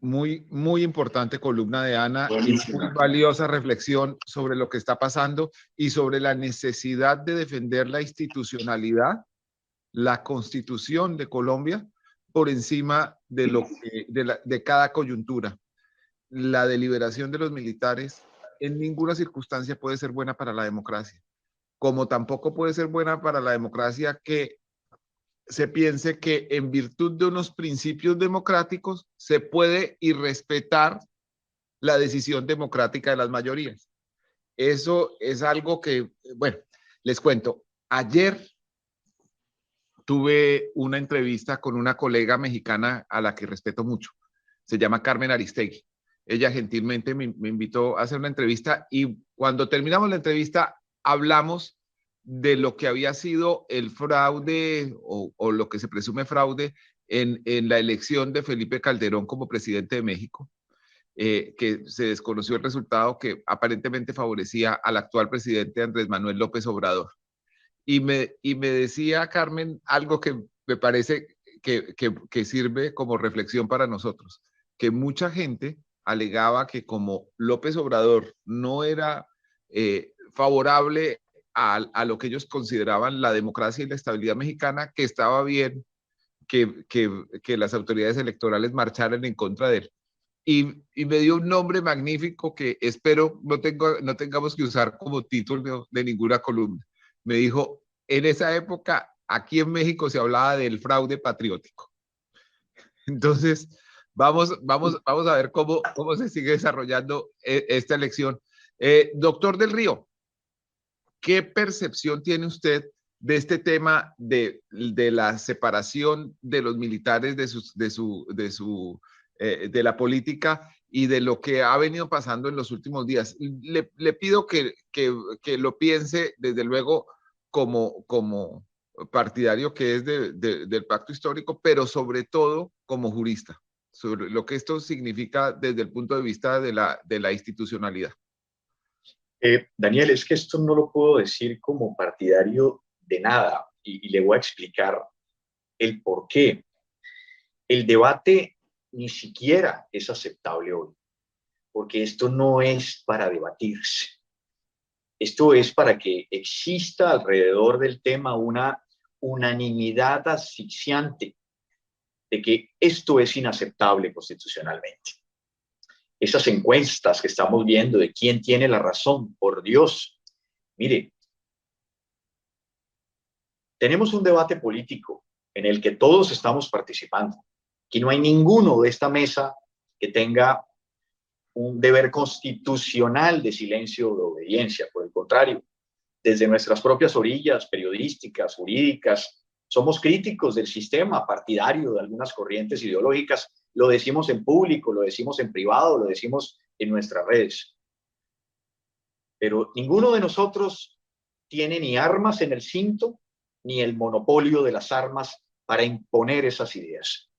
Muy importante columna de Ana y muy Buenísima. valiosa reflexión sobre lo que está pasando y sobre la necesidad de defender la institucionalidad, la Constitución de Colombia, por encima de, de cada coyuntura. La deliberación de los militares en ninguna circunstancia puede ser buena para la democracia, como tampoco puede ser buena para la democracia que se piense que en virtud de unos principios democráticos se puede irrespetar la decisión democrática de las mayorías. Eso es algo que, bueno, les cuento. Ayer tuve una entrevista con una colega mexicana a la que respeto mucho. Se llama Carmen Aristegui. Ella gentilmente me invitó a hacer una entrevista y cuando terminamos la entrevista hablamos de lo que había sido el fraude o lo que se presume fraude en la elección de Felipe Calderón como presidente de México, que se desconoció el resultado que aparentemente favorecía al actual presidente Andrés Manuel López Obrador. Y me decía Carmen algo que me parece que sirve como reflexión para nosotros, que mucha gente alegaba que como López Obrador no era favorable a lo que ellos consideraban la democracia y la estabilidad mexicana, que estaba bien que las autoridades electorales marcharan en contra de él. Y me dio un nombre magnífico que espero no tengamos que usar como título de ninguna columna. Me dijo, en esa época, aquí en México se hablaba del fraude patriótico. Entonces, vamos a ver cómo se sigue desarrollando esta elección. Doctor del Río, ¿qué percepción tiene usted de este tema de la separación de los militares de la política y de lo que ha venido pasando en los últimos días? Le pido que lo piense, desde luego, como partidario que es del pacto histórico, pero sobre todo como jurista, sobre lo que esto significa desde el punto de vista de la institucionalidad. Daniel, es que esto no lo puedo decir como partidario de nada y le voy a explicar el por qué. El debate ni siquiera es aceptable hoy, porque esto no es para debatirse. Esto es para que exista alrededor del tema una unanimidad asfixiante de que esto es inaceptable constitucionalmente. Esas encuestas que estamos viendo de quién tiene la razón, por Dios, mire, tenemos un debate político en el que todos estamos participando. Aquí no hay ninguno de esta mesa que tenga un deber constitucional de silencio o de obediencia. Por el contrario, desde nuestras propias orillas periodísticas, jurídicas, somos críticos del sistema partidario de algunas corrientes ideológicas. Lo decimos en público, lo decimos en privado, lo decimos en nuestras redes. Pero ninguno de nosotros tiene ni armas en el cinto, ni el monopolio de las armas para imponer esas ideas.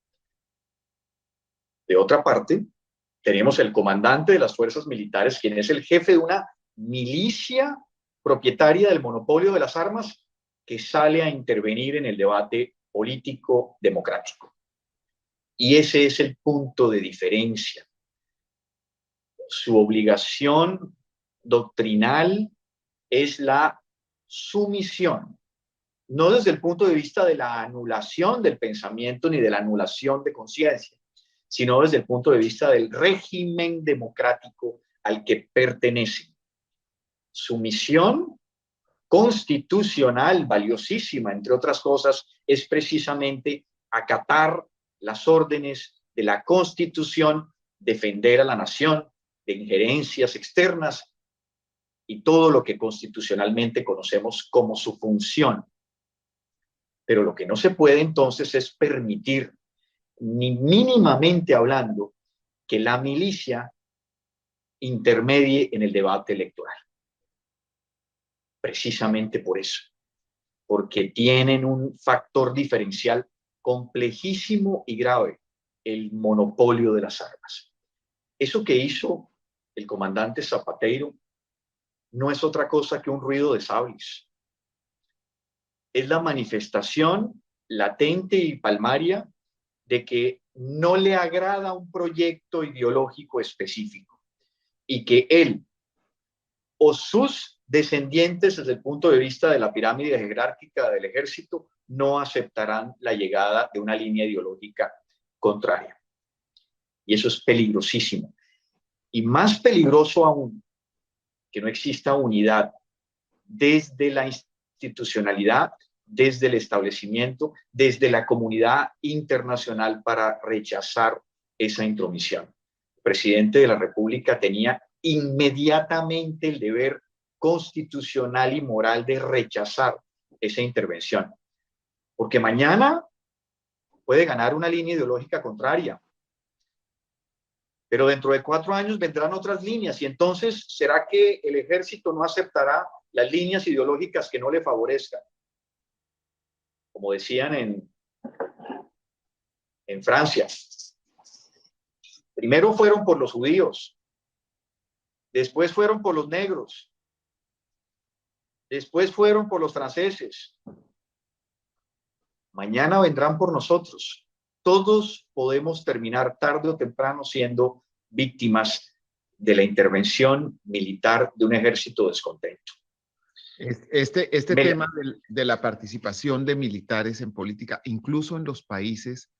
De otra parte, tenemos el comandante de las fuerzas militares, quien es el jefe de una milicia propietaria del monopolio de las armas, que sale a intervenir en el debate político democrático. Y ese es el punto de diferencia. Su obligación doctrinal es la sumisión, no desde el punto de vista de la anulación del pensamiento ni de la anulación de conciencia, sino desde el punto de vista del régimen democrático al que pertenece. Su misión constitucional, valiosísima, entre otras cosas, es precisamente acatar las órdenes de la Constitución, defender a la nación de injerencias externas y todo lo que constitucionalmente conocemos como su función. Pero lo que no se puede entonces es permitir, ni mínimamente hablando, que la milicia intermedie en el debate electoral. Precisamente por eso, porque tienen un factor diferencial complejísimo y grave, el monopolio de las armas. Eso que hizo el comandante Zapatero no es otra cosa que un ruido de sables. Es la manifestación latente y palmaria de que no le agrada un proyecto ideológico específico y que él o sus descendientes desde el punto de vista de la pirámide jerárquica del ejército no aceptarán la llegada de una línea ideológica contraria. Y eso es peligrosísimo. Y más peligroso aún, que no exista unidad desde la institucionalidad, desde el establecimiento, desde la comunidad internacional para rechazar esa intromisión. El presidente de la República tenía inmediatamente el deber constitucional y moral de rechazar esa intervención, porque mañana puede ganar una línea ideológica contraria, pero dentro de 4 años vendrán otras líneas y entonces ¿será que el ejército no aceptará las líneas ideológicas que no le favorezcan? Como decían en Francia, primero fueron por los judíos, después fueron por los negros, después fueron por los franceses, mañana vendrán por nosotros. Todos podemos terminar tarde o temprano siendo víctimas de la intervención militar de un ejército descontento. Este tema de la participación de militares en política, incluso en los países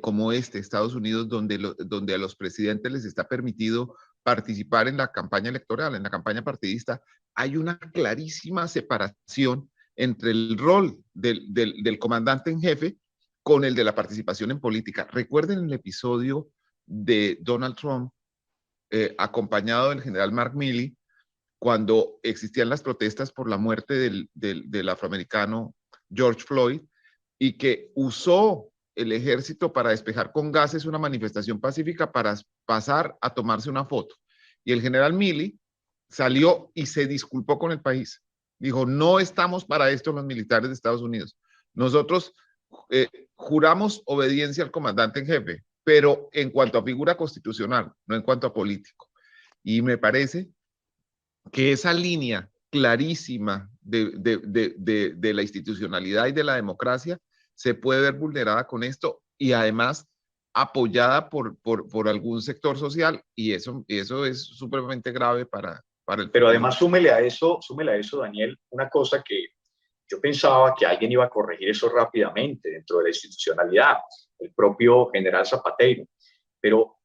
como Estados Unidos, donde a los presidentes les está permitido participar en la campaña electoral, en la campaña partidista, hay una clarísima separación entre el rol del comandante en jefe con el de la participación en política. Recuerden el episodio de Donald Trump, acompañado del general Mark Milley, cuando existían las protestas por la muerte del afroamericano George Floyd, y que usó el ejército para despejar con gases una manifestación pacífica para pasar a tomarse una foto. Y el general Milley salió y se disculpó con el país. Dijo, no estamos para esto los militares de Estados Unidos. Nosotros juramos obediencia al comandante en jefe, pero en cuanto a figura constitucional, no en cuanto a político. Y me parece que esa línea clarísima de la institucionalidad y de la democracia se puede ver vulnerada con esto y además apoyada por algún sector social, y eso es supremamente grave para el... Pero además súmele a eso, Daniel, una cosa que yo pensaba que alguien iba a corregir eso rápidamente dentro de la institucionalidad, el propio general Zapatero, pero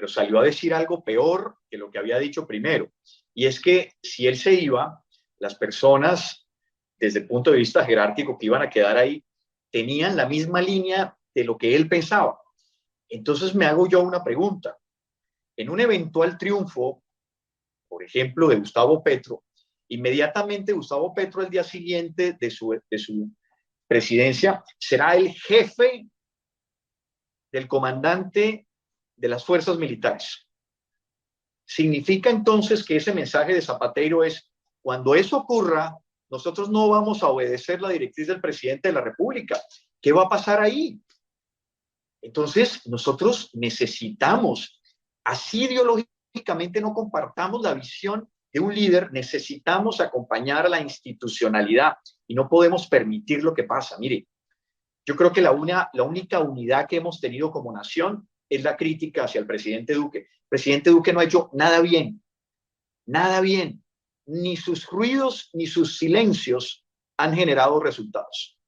salió a decir algo peor que lo que había dicho primero, y es que si él se iba, las personas desde el punto de vista jerárquico que iban a quedar ahí tenían la misma línea de lo que él pensaba. Entonces me hago yo una pregunta. En un eventual triunfo, por ejemplo, de Gustavo Petro, inmediatamente Gustavo Petro el día siguiente de su presidencia será el jefe del comandante de las fuerzas militares. Significa entonces que ese mensaje de Zapatero es, cuando eso ocurra, nosotros no vamos a obedecer la directriz del presidente de la República. ¿Qué va a pasar ahí? Entonces, nosotros necesitamos, así ideológicamente no compartamos la visión de un líder, necesitamos acompañar a la institucionalidad y no podemos permitir lo que pasa. Mire, yo creo que la única unidad que hemos tenido como nación es la crítica hacia el presidente Duque. El presidente Duque no ha hecho nada bien, nada bien. Ni sus ruidos ni sus silencios han generado resultados.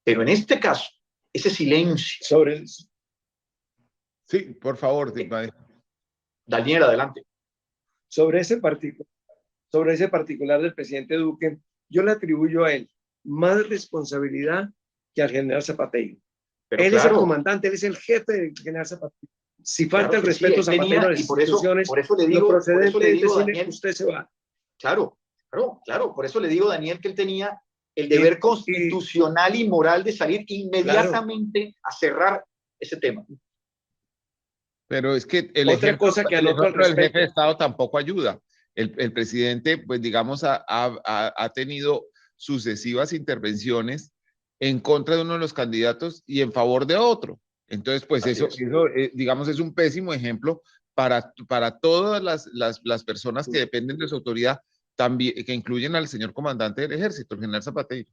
Pero en este caso, ese silencio... Sí, por favor. Daniel, adelante. Sobre ese particular del presidente Duque, yo le atribuyo a él más responsabilidad que al general Zapatero. Pero él claro, es el comandante, él es el jefe del general Zapatero. Si falta claro el respeto a Zapatero a las instituciones, por eso le digo, lo procedente le digo, es decirle Daniel, que usted se va. Claro, por eso le digo, Daniel, que él tenía el deber constitucional y moral de salir inmediatamente a cerrar ese tema. Pero es que el otra cosa que anotó al respecto, el jefe de Estado tampoco ayuda. El presidente, pues digamos, ha tenido sucesivas intervenciones en contra de uno de los candidatos y en favor de otro. Entonces, pues eso digamos, es un pésimo ejemplo para todas las personas que dependen de su autoridad, también, que incluyen al señor comandante del ejército, el general Zapatero.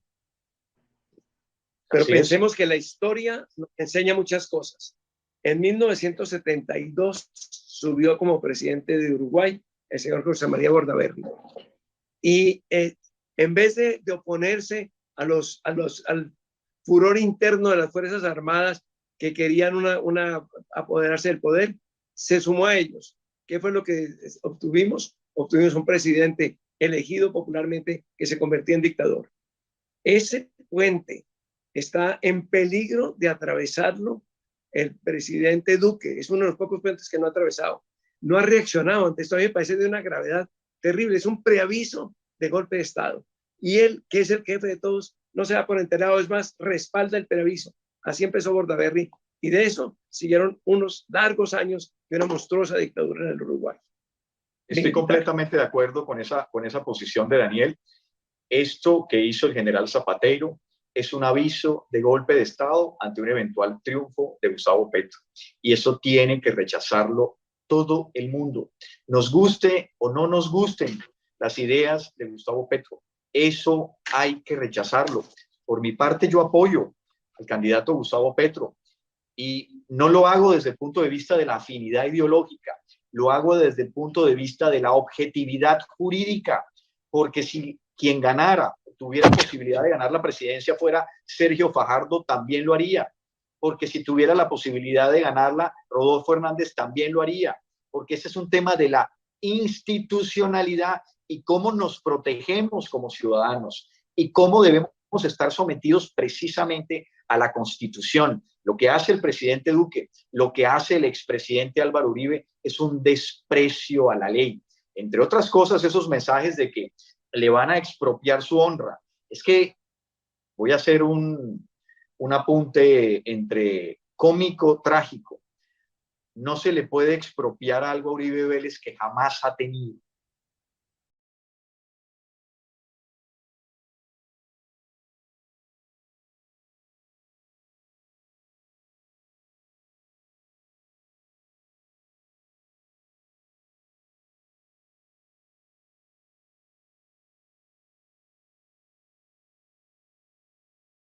Pero pensemos que la historia nos enseña muchas cosas. En 1972 subió como presidente de Uruguay el señor José María Bordaberry. Y en vez de oponerse al furor interno de las Fuerzas Armadas que querían apoderarse del poder, se sumó a ellos. ¿Qué fue lo que obtuvimos? Obtuvimos un presidente elegido popularmente que se convertía en dictador. Ese puente está en peligro de atravesarlo el presidente Duque. Es uno de los pocos puentes que no ha atravesado. No ha reaccionado ante esto. A mí me parece de una gravedad terrible. Es un preaviso de golpe de Estado. Y él, que es el jefe de todos, no se da por enterado, es más, respalda el preaviso. Así empezó Bordaberry. Y de eso siguieron unos largos años de una monstruosa dictadura en el Uruguay. Estoy completamente de acuerdo con esa posición de Daniel. Esto que hizo el general Zapatero es un aviso de golpe de Estado ante un eventual triunfo de Gustavo Petro. Y eso tiene que rechazarlo todo el mundo. Nos guste o no nos gusten las ideas de Gustavo Petro, eso hay que rechazarlo. Por mi parte, yo apoyo al candidato Gustavo Petro y no lo hago desde el punto de vista de la afinidad ideológica, lo hago desde el punto de vista de la objetividad jurídica, porque si quien ganara, tuviera posibilidad de ganar la presidencia fuera Sergio Fajardo, también lo haría. Porque si tuviera la posibilidad de ganarla, Rodolfo Hernández también lo haría. Porque ese es un tema de la institucionalidad y cómo nos protegemos como ciudadanos y cómo debemos estar sometidos precisamente a la Constitución. Lo que hace el presidente Duque, lo que hace el expresidente Álvaro Uribe es un desprecio a la ley. Entre otras cosas, esos mensajes de que le van a expropiar su honra. Es que voy a hacer un apunte entre cómico, trágico. No se le puede expropiar algo a Uribe Vélez que jamás ha tenido.